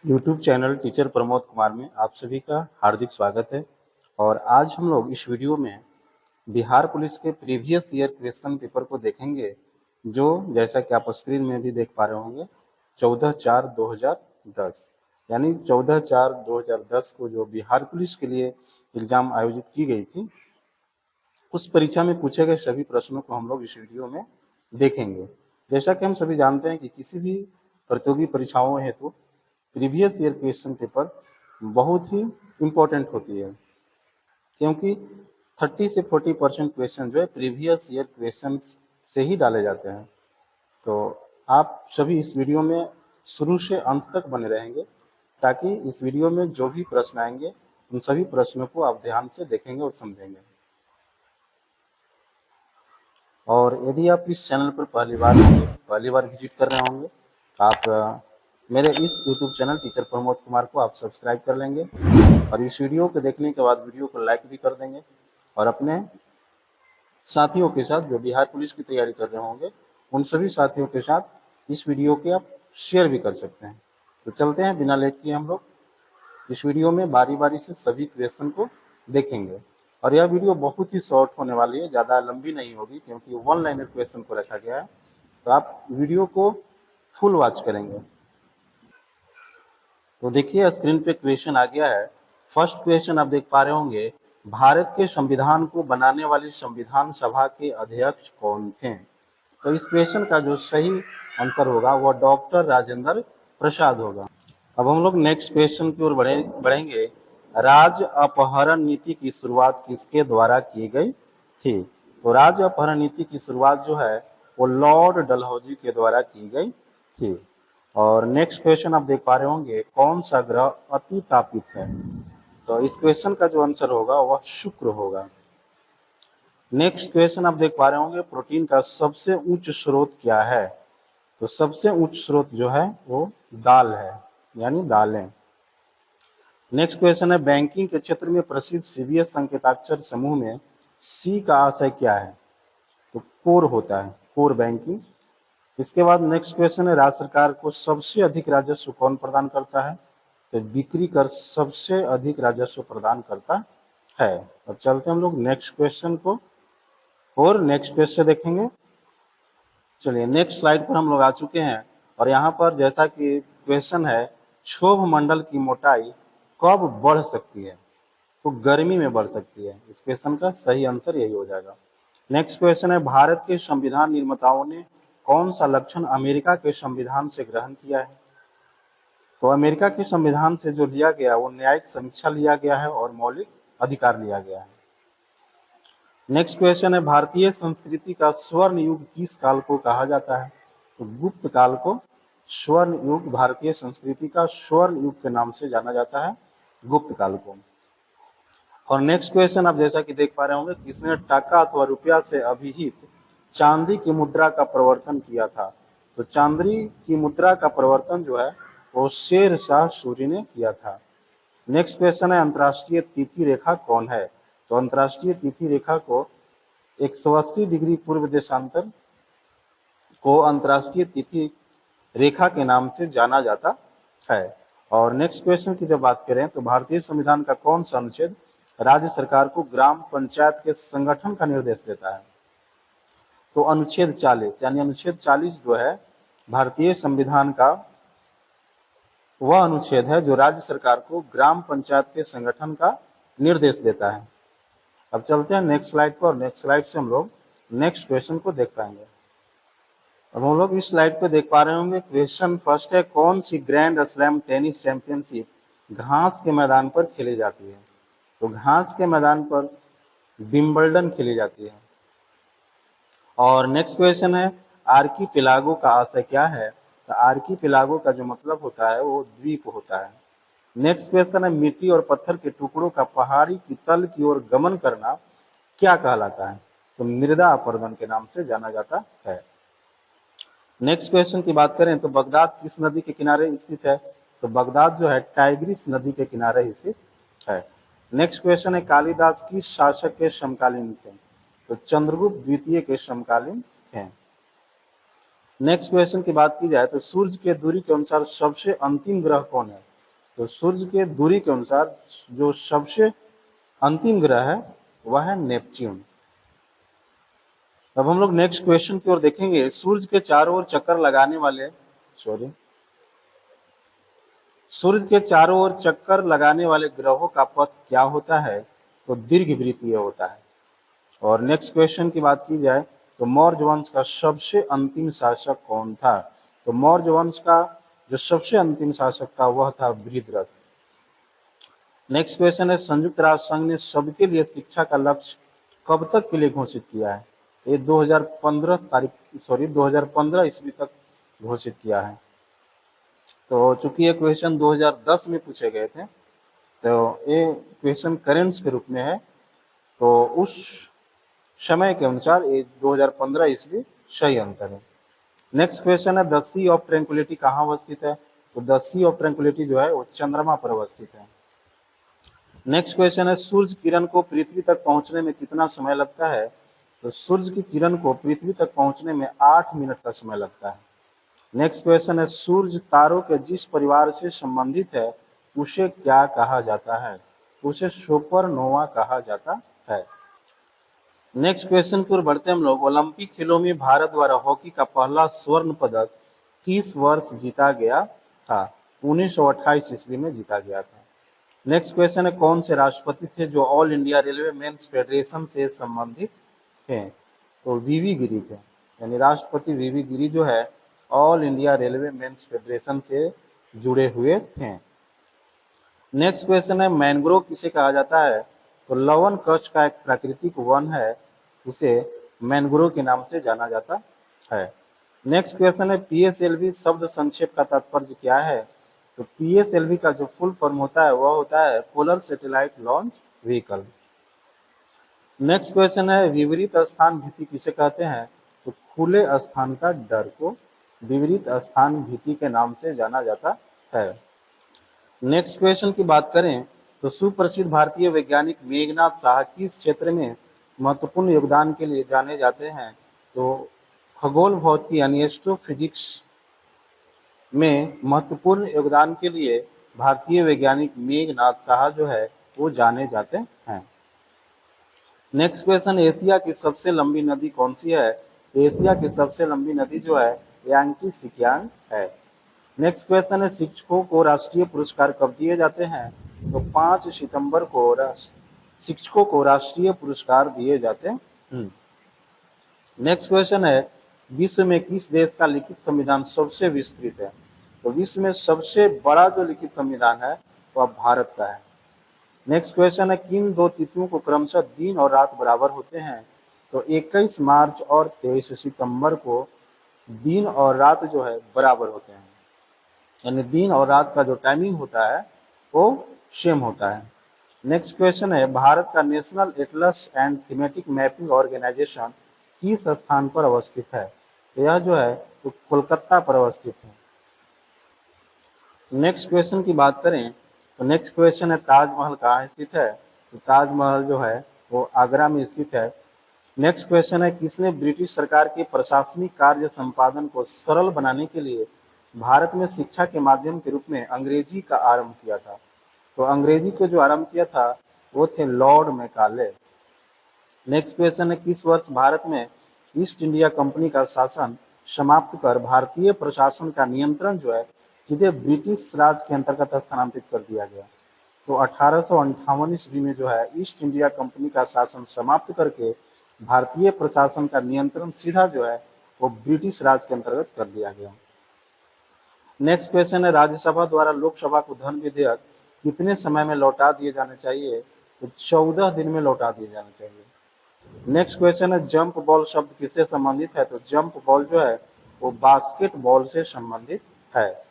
YouTube channel teacher Pramod Kumar में आप सभी का हार्दिक स्वागत है। और आज हम लोग इस वीडियो में बिहार पुलिस के प्रीवियस ईयर क्वेश्चन पेपर को देखेंगे, जो जैसा कि आप स्क्रीन में भी देख पा रहे होंगे 14/4/2010 यानी 14/4/2010 को जो बिहार पुलिस के लिए एग्जाम आयोजित की गई थी, उस परीक्षा में पूछे गए सभी प्रश्नों को हम लोग इस वीडियो में देखेंगे। जैसा कि हम सभी जानते हैं कि किसी भी प्रतियोगी परीक्षाओं हेतु प्रीवियस ईयर क्वेश्चन पेपर बहुत ही इम्पोर्टेंट होती है, क्योंकि 30 से 40% क्वेश्चन जो है प्रीवियस ईयर क्वेश्चन से ही डाले जाते हैं। तो आप सभी इस वीडियो में शुरू से अंत तक बने रहेंगे, ताकि इस वीडियो में जो भी प्रश्न आएंगे उन सभी प्रश्नों को आप ध्यान से देखेंगे और समझेंगे। और यदि आप इस चैनल पर पहली बार विजिट कर रहे होंगे, आप मेरे इस YouTube channel teacher Pramod Kumar को आप सब्सक्राइब कर लेंगे और इस वीडियो को देखने के बाद वीडियो को लाइक भी कर देंगे और अपने साथियों के साथ जो बिहार पुलिस की तैयारी कर रहे होंगे उन सभी साथियों के साथ इस वीडियो के आप शेयर भी कर सकते हैं। तो चलते हैं, बिना लेट किए हम लोग इस वीडियो में बारी बारी से सभी क्वेश्चन को देखेंगे। और यह वीडियो बहुत ही शॉर्ट होने वाली है, ज़्यादा लंबी नहीं होगी, क्योंकि वन लाइनर क्वेश्चन को रखा गया है। तो आप वीडियो को फुल वॉच करेंगे। तो देखिए, स्क्रीन पे क्वेश्चन आ गया है। फर्स्ट क्वेश्चन आप देख पा रहे होंगे, भारत के संविधान को बनाने वाली संविधान सभा के अध्यक्ष कौन थे? तो इस क्वेश्चन का जो सही आंसर होगा वह डॉक्टर राजेंद्र प्रसाद होगा। अब हम लोग नेक्स्ट क्वेश्चन की ओर बढ़ेंगे। राज्य अपहरण नीति की शुरुआत किसके द्वारा की गई थी? तो राज्य अपहरण नीति की शुरुआत जो है वो लॉर्ड डलहौजी के द्वारा की गई थी। और नेक्स्ट क्वेश्चन आप देख पा रहे होंगे, कौन सा ग्रह अति तापित है? तो इस क्वेश्चन का जो आंसर होगा वह शुक्र होगा। नेक्स्ट क्वेश्चन आप देख पा रहे होंगे, प्रोटीन का सबसे उच्च स्रोत क्या है? तो सबसे उच्च स्रोत जो है वो दाल है, यानी दालें। नेक्स्ट क्वेश्चन है, बैंकिंग के क्षेत्र में प्रसिद्ध सीबीएस संकेताक्षर समूह में सी का आशय क्या है? तो कोर होता है, कोर बैंकिंग। इसके बाद नेक्स्ट क्वेश्चन है, राज्य सरकार को सबसे अधिक राजस्व कौन प्रदान करता है? तो बिक्री कर सबसे अधिक राजस्व प्रदान करता है। अब चलते हैं हम लोग नेक्स्ट क्वेश्चन को और नेक्स्ट पेज से देखेंगे। चलिए, नेक्स्ट स्लाइड पर हम लोग आ चुके हैं और यहाँ पर जैसा कि क्वेश्चन है, क्षोभ मंडल की मोटाई कब बढ़ सकती है? तो गर्मी में बढ़ सकती है। इस क्वेश्चन का सही आंसर यही हो जाएगा। नेक्स्ट क्वेश्चन है, भारत के संविधान निर्माताओं ने कौन सा लक्षण अमेरिका के संविधान से ग्रहण किया है? तो अमेरिका के संविधान से जो लिया गया वो न्यायिक समीक्षा लिया गया है और मौलिक अधिकार लिया गया है। नेक्स्ट क्वेश्चन है, भारतीय संस्कृति का स्वर्ण युग किस काल को कहा जाता है? तो गुप्त काल को स्वर्ण युग, भारतीय संस्कृति का स्वर्ण युग के नाम से जाना जाता है, गुप्त काल को। और नेक्स्ट क्वेश्चन आप जैसा कि देख पा रहे होंगे, किसने टका अथवा रुपया से अभिहित चांदी की मुद्रा का प्रवर्तन किया था? तो चांदी की मुद्रा का प्रवर्तन जो है वो शेर शाह सूरी ने किया था। नेक्स्ट क्वेश्चन है, अंतर्राष्ट्रीय तिथि रेखा कौन है? तो अंतर्राष्ट्रीय तिथि रेखा को 180 डिग्री पूर्व देशांतर को अंतर्राष्ट्रीय तिथि रेखा के नाम से जाना जाता है। और नेक्स्ट क्वेश्चन की जब बात करें तो भारतीय संविधान का कौन सा अनुच्छेद राज्य सरकार को ग्राम पंचायत के संगठन का निर्देश देता है? तो अनुच्छेद 40, यानी अनुच्छेद 40 जो है भारतीय संविधान का वह अनुच्छेद है जो राज्य सरकार को ग्राम पंचायत के संगठन का निर्देश देता है। अब चलते हैं नेक्स्ट स्लाइड पर और नेक्स्ट स्लाइड से हम लोग नेक्स्ट क्वेश्चन को देख पाएंगे। अब हम लोग इस स्लाइड पे देख पा रहे होंगे, क्वेश्चन फर्स्ट है, कौन सी ग्रैंड स्लैम टेनिस चैंपियनशिप घास के मैदान पर खेली जाती है? तो घास के मैदान पर विंबलडन खेली जाती है। और नेक्स्ट क्वेश्चन है, आर्कीपेलागो का आशय क्या है? तो आर्कीपेलागो का जो मतलब होता है वो द्वीप होता है। नेक्स्ट क्वेश्चन है, मिट्टी और पत्थर के टुकड़ों का पहाड़ी की तल की ओर गमन करना क्या कहलाता है? तो मृदा अपरदन के नाम से जाना जाता है। नेक्स्ट क्वेश्चन की बात करें तो बगदाद किस नदी के किनारे स्थित है? तो बगदाद जो है टाइग्रिस नदी के किनारे स्थित है। नेक्स्ट क्वेश्चन है, कालिदास किस शासक के समकालीन थे? तो चंद्रगुप्त द्वितीय के समकालीन थे। नेक्स्ट क्वेश्चन की बात की जाए तो सूर्य के दूरी के अनुसार सबसे अंतिम ग्रह कौन है? तो सूर्य के दूरी के अनुसार जो सबसे अंतिम ग्रह है वह है नेपच्यून। अब हम लोग नेक्स्ट क्वेश्चन की ओर देखेंगे। सूर्य के चारों ओर चक्कर लगाने वाले सूर्य के चारों ओर चक्कर लगाने वाले ग्रहों का पथ क्या होता है? तो दीर्घवृत्तीय होता है। और नेक्स्ट क्वेश्चन की बात की जाए तो मौर्य वंश का सबसे अंतिम शासक कौन था? तो मौर्य वंश का जो सबसे अंतिम शासक था वह था बृहद्रथ। नेक्स्ट क्वेश्चन है, संयुक्त राष्ट्र संघ ने सबके लिए शिक्षा का लक्ष्य कब तक के लिए घोषित किया है? ये 2015 ईस्वी तक घोषित किया है। तो चूंकि ये क्वेश्चन 2010 में पूछे गए थे, तो ये क्वेश्चन करेंट्स के रूप में है, तो उस समय के अनुसार ये 2015 ईस्वी सही आंसर है। नेक्स्ट क्वेश्चन है, द सी ऑफ ट्रैंक्विलिटी कहाँ अवस्थित है? तो द सी ऑफ ट्रैंक्विलिटी जो है वो चंद्रमा पर अवस्थित है। नेक्स्ट क्वेश्चन है, सूर्य किरण को पृथ्वी तक पहुंचने में कितना समय लगता है? तो सूर्य की किरण को पृथ्वी तक पहुंचने में 8 मिनट का समय लगता है। नेक्स्ट क्वेश्चन है, सूर्य तारों के जिस परिवार से संबंधित है उसे क्या कहा जाता है? उसे सुपरनोवा कहा जाता है। नेक्स्ट क्वेश्चन की ओर बढ़ते हम लोग। ओलंपिक खेलों में भारत द्वारा हॉकी का पहला स्वर्ण पदक किस वर्ष जीता गया था? 1928 ईस्वी में जीता गया था। नेक्स्ट क्वेश्चन है, कौन से राष्ट्रपति थे जो all India railway men's federation से संबंधित थे? तो वीवी गिरी थे, यानी राष्ट्रपति वीवी गिरी जो है all India railway men's federation से जुड़े हुए थे। नेक्स्ट क्वेश्चन है, मैंग्रोव किसे कहा जाता है? तो लवन कच्छ का एक प्राकृतिक वन है, उसे मैंग्रोव के नाम से जाना जाता है। नेक्स्ट क्वेश्चन है, पीएसएलवी शब्द संक्षेप का तात्पर्य क्या है? तो पीएसएलवी का जो फुल फॉर्म होता है वह होता है polar satellite launch vehicle. Next question है, विपरीत स्थान भीति किसे कहते हैं? तो खुले स्थान का डर को विपरीत स्थान भीति के नाम से जाना जाता है। नेक्स्ट क्वेश्चन की बात करें तो सुप्रसिद्ध भारतीय वैज्ञानिक मेघनाथ साहा किस क्षेत्र में महत्वपूर्ण योगदान के लिए जाने जाते हैं? तो खगोल भौतिकी यानी एस्ट्रोफिजिक्स में महत्वपूर्ण योगदान के लिए भारतीय वैज्ञानिक मेघनाथ साहा जो है वो जाने जाते हैं। नेक्स्ट क्वेश्चन, एशिया की सबसे लंबी नदी कौन सी है? एशिया की सबसे लंबी नदी जो है यांगची सिकियांग है। नेक्स्ट क्वेश्चन है, शिक्षकों को राष्ट्रीय पुरस्कार कब दिए जाते हैं? तो 5 सितंबर को शिक्षकों को राष्ट्रीय पुरस्कार दिए जाते हैं। नेक्स्ट क्वेश्चन है, विश्व में किस देश का लिखित संविधान सबसे विस्तृत है? तो विश्व में सबसे बड़ा जो लिखित संविधान है वह भारत का है। नेक्स्ट क्वेश्चन है, किन दो तिथियों को क्रमशः दिन और रात बराबर होते हैं? तो 21 मार्च और 23 सितंबर को दिन और रात जो है बराबर होते हैं, यानी दिन और रात का जो टाइमिंग होता है वो सेम होता है। नेक्स्ट क्वेश्चन है, भारत का national atlas and thematic mapping organisation किस स्थान पर अवस्थित है? तो यह जो है वो कोलकाता पर अवस्थित है। नेक्स्ट क्वेश्चन की बात करें तो नेक्स्ट क्वेश्चन है, ताजमहल कहाँ स्थित है? तो ताजमहल जो है वो आगरा में स्थित है। नेक्स्ट क्वेश्चन है, किसने ब्रिटिश सरकार के प्रशासनिक कार्य संपादन को सरल बनाने के लिए भारत में शिक्षा के माध्यम के रूप में अंग्रेजी का आरंभ किया था? तो अंग्रेजी को जो आरंभ किया था वो थे लॉर्ड मैकाले। नेक्स्ट क्वेश्चन है, किस वर्ष भारत में ईस्ट इंडिया कंपनी का शासन समाप्त कर भारतीय प्रशासन का नियंत्रण जो है सीधे ब्रिटिश राज के अंतर्गत स्थानांतरित कर दिया गया? तो 1858 ईस्वी में जो है ईस्ट इंडिया कंपनी का शासन समाप्त करके भारतीय प्रशासन का नियंत्रण सीधा जो है वो ब्रिटिश राज के अंतर्गत कर दिया गया। नेक्स्ट क्वेश्चन है, राज्यसभा द्वारा लोकसभा को धन विधेयक कितने समय में लौटा दिए जाने चाहिए? तो 14 दिन में लौटा दिए जाने चाहिए। नेक्स्ट क्वेश्चन है, जंप बॉल शब्द किससे संबंधित है? तो जंप बॉल जो है वो बास्केटबॉल से संबंधित है।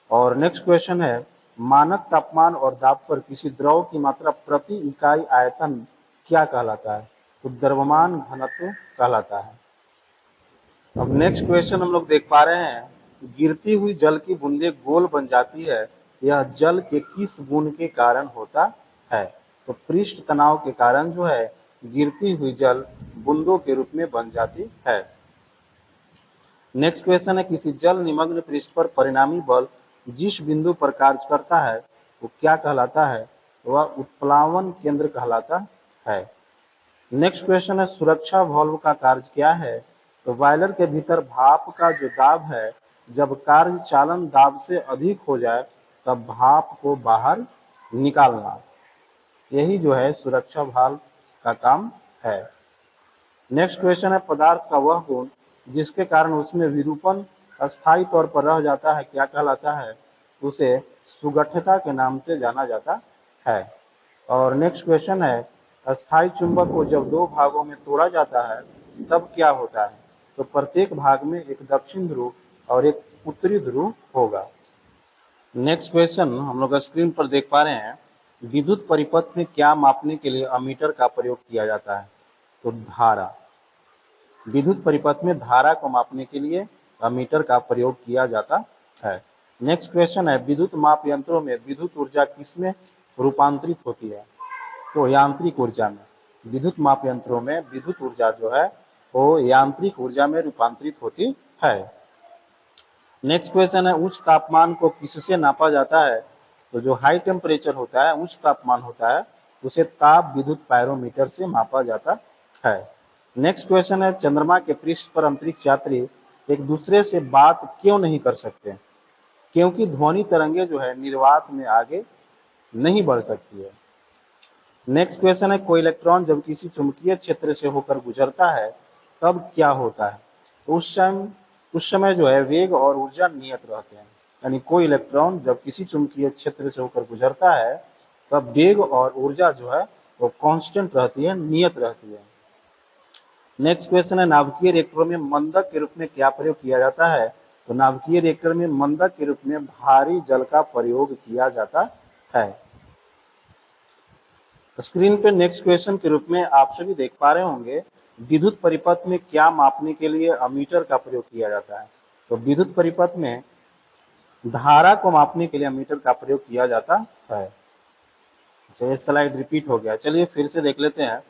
और नेक्स्ट क्वेश्चन है, मानक तापमान और दाब पर किसी द्रव की मात्रा प्रति इकाई आयतन क्या कहलाता है? तो द्रव्यमान घनत्व कहलाता है। अब नेक्स्ट क्वेश्चन हम लोग देख पा रहे हैं, गिरती हुई जल की बूंदें गोल बन जाती है, यह जल के किस गुण के कारण होता है? तो पृष्ठ तनाव के कारण जो है गिरती हुई जल बूंदों के रूप में बन जाती है। नेक्स्ट क्वेश्चन है, किसी जल निमग्न पृष्ठ पर परिणामी बल जिस बिंदु पर कार्य करता है वो क्या कहलाता है? वह उत्प्लावन केंद्र कहलाता है। नेक्स्ट क्वेश्चन है, सुरक्षा वाल्व का कार्य क्या है? तो बॉयलर के भीतर भाप का जो दाब है, जब कार्य चालन दाब से अधिक हो जाए तब भाप को बाहर निकालना, यही जो है सुरक्षा वाल्व का काम है। नेक्स्ट क्वेश्चन है, पदार्थ का वह गुण जिसके कारण उसमें विरूपण अस्थायी तौर पर रह जाता है क्या कहलाता है? उसे सुगठता के नाम से जाना जाता है। और नेक्स्ट क्वेश्चन है, अस्थायी चुंबक को जब दो भागों में तोड़ा जाता है तब क्या होता है? तो प्रत्येक भाग में एक दक्षिण ध्रुव और एक उत्तरी ध्रुव होगा। नेक्स्ट क्वेश्चन हम लोग स्क्रीन पर देख पा रहे हैं, विद्युत परिपथ में क्या मापने के लिए अमीटर का प्रयोग किया जाता है? तो धारा। विद्युत परिपथ में धारा को मापने के लिए अमीटर का प्रयोग किया जाता है। नेक्स्ट क्वेश्चन है, विद्युत माप यंत्रों में विद्युत ऊर्जा किसमें रूपांतरित होती है? तो यांत्रिक ऊर्जा में। विद्युत माप यंत्रों में विद्युत ऊर्जा जो है वो यांत्रिक ऊर्जा में रूपांतरित होती है। नेक्स्ट क्वेश्चन है, उच्च तापमान को किससे नापा जाता है? तो जो हाई टेम्परेचर होता है, उच्च तापमान होता है, उसे ताप विद्युत पायरोमीटर से मापा जाता है। नेक्स्ट क्वेश्चन है, चंद्रमा के पृष्ठ पर अंतरिक्ष यात्री एक दूसरे से बात क्यों नहीं कर सकते? क्योंकि ध्वनि तरंगे जो है निर्वात में आगे नहीं बढ़ सकती है। नेक्स्ट क्वेश्चन है, कोई इलेक्ट्रॉन जब किसी चुंबकीय क्षेत्र से होकर गुजरता है तब क्या होता है? तो उस समय जो है वेग और ऊर्जा नियत रहते हैं। यानी कोई इलेक्ट्रॉन जब किसी चुंबकीय क्षेत्र से होकर गुजरता है तब वेग और ऊर्जा जो है वो कांस्टेंट रहती है, नियत रहती है। नेक्स्ट क्वेश्चन है, नाभिकीय रिएक्टरों में मंदक के रूप में क्या प्रयोग किया जाता है? तो नाभिकीय रिएक्टर में मंदक के रूप में भारी जल का प्रयोग किया जाता है। स्क्रीन पे नेक्स्ट क्वेश्चन के रूप में आप सभी देख पा रहे होंगे, विद्युत परिपथ में क्या मापने के लिए अमीटर का प्रयोग किया जाता है? तो विद्युत परिपथ में धारा को मापने के लिए अमीटर का प्रयोग किया जाता है। तो ये स्लाइड रिपीट हो गया, चलिए फिर से देख लेते हैं।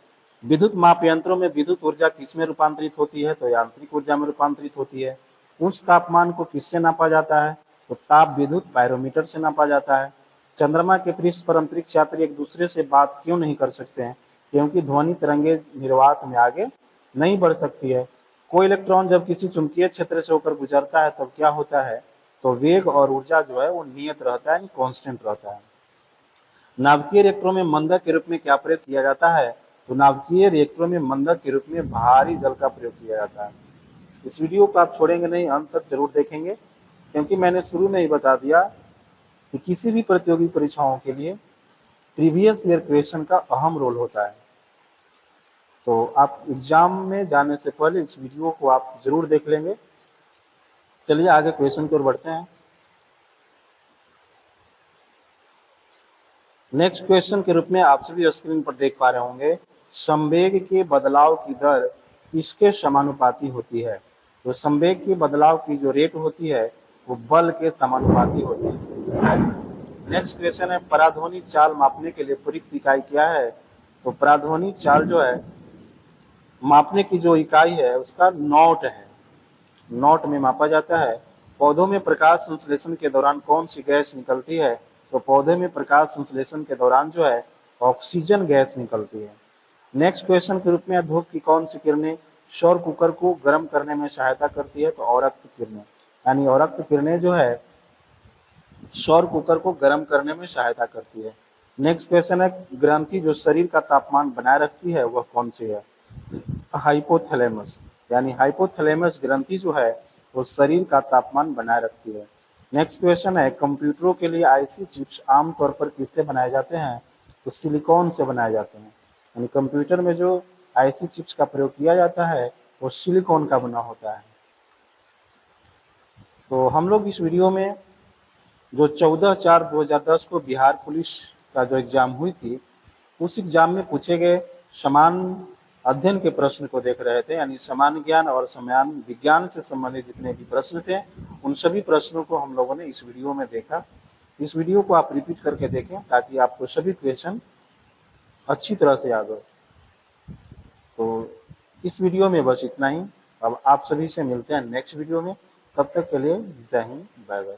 विद्युत माप यंत्रों में विद्युत ऊर्जा किसमें रूपांतरित होती है? तो यांत्रिक ऊर्जा में रूपांतरित होती है। उच्च तापमान को किससे नापा जाता है? तो ताप विद्युत पायरोमीटर से नापा जाता है। चंद्रमा के पृष्ठ पर अंतरिक्ष यात्री एक दूसरे से बात क्यों नहीं कर सकते हैं? क्योंकि ध्वनि तरंगे निर्वात में आगे नहीं बढ़ सकती है। कोई इलेक्ट्रॉन जब किसी चुंबकीय क्षेत्र से होकर गुजरता है तब क्या होता है? तो वेग और ऊर्जा जो है वो नियत रहता है, कांस्टेंट रहता है। नाभिकीय रिएक्टरों में मंदक के रूप में क्या प्रयोग किया जाता है? तो नाभिकीय रिएक्टरों में मंदक के रूप में भारी जल का प्रयोग किया जाता है। इस वीडियो को आप छोड़ेंगे नहीं, अंत तक जरूर देखेंगे, क्योंकि मैंने शुरू में ही बता दिया कि किसी भी प्रतियोगी परीक्षाओं के लिए प्रीवियस ईयर क्वेश्चन का अहम रोल होता है। तो आप एग्जाम में जाने से पहले इस वीडियो को आप जरूर देख लेंगे। चलिए आगे क्वेश्चन की ओर बढ़ते हैं। नेक्स्ट क्वेश्चन के रूप में आप सभी स्क्रीन पर देख पा रहे होंगे, संवेग के बदलाव की दर किसके समानुपाती होती है? तो संवेग के बदलाव की जो रेट होती है वो बल के समानुपाती होती है। नेक्स्ट क्वेश्चन है, पराध्वनि चाल मापने के लिए प्रयुक्त इकाई क्या है? तो पराध्वनि चाल जो है मापने की जो इकाई है उसका नॉट है, नॉट में मापा जाता है। पौधों में प्रकाश संश्लेषण के दौरान कौन सी गैस निकलती है? तो पौधे में प्रकाश संश्लेषण के दौरान जो है ऑक्सीजन गैस निकलती है। नेक्स्ट क्वेश्चन के रूप में, धूप की कौन सी किरणें सौर कुकर को गर्म करने में सहायता करती है? तो औरक्त किरणें, यानी औरक्त किरणें जो है सौर कुकर को गर्म करने में सहायता करती है। नेक्स्ट क्वेश्चन है, ग्रंथि जो शरीर का तापमान बनाए रखती है वह कौन सी है? हाइपोथैलेमस, यानी हाइपोथैलेमस ग्रंथि जो है वो शरीर का तापमान बनाए रखती है। नेक्स्ट क्वेश्चन है, कंप्यूटरों के लिए आईसी चिप्स आमतौर पर किससे बनाए जाते हैं? तो सिलिकॉन से बनाए जाते हैं। यानी कंप्यूटर में जो आईसी चिप्स का प्रयोग किया जाता है वो सिलिकॉन का बना होता है। तो हम लोग इस वीडियो में जो 14/4/2010 को बिहार पुलिस का जो एग्जाम हुई थी उस एग्जाम में पूछे गए समान अध्ययन के प्रश्न को देख रहे थे। यानी समान ज्ञान और समान विज्ञान से संबंधित जितने भी प्रश्न थे उन सभी प्रश्नों को हम लोगों ने इस वीडियो में देखा। इस वीडियो को आप रिपीट करके देखें ताकि आपको सभी क्वेश्चन अच्छी तरह से याद हो। तो इस वीडियो में बस इतना ही। अब आप सभी से मिलते हैं नेक्स्ट वीडियो में, तब तक के लिए जय हिंद, बाय बाय।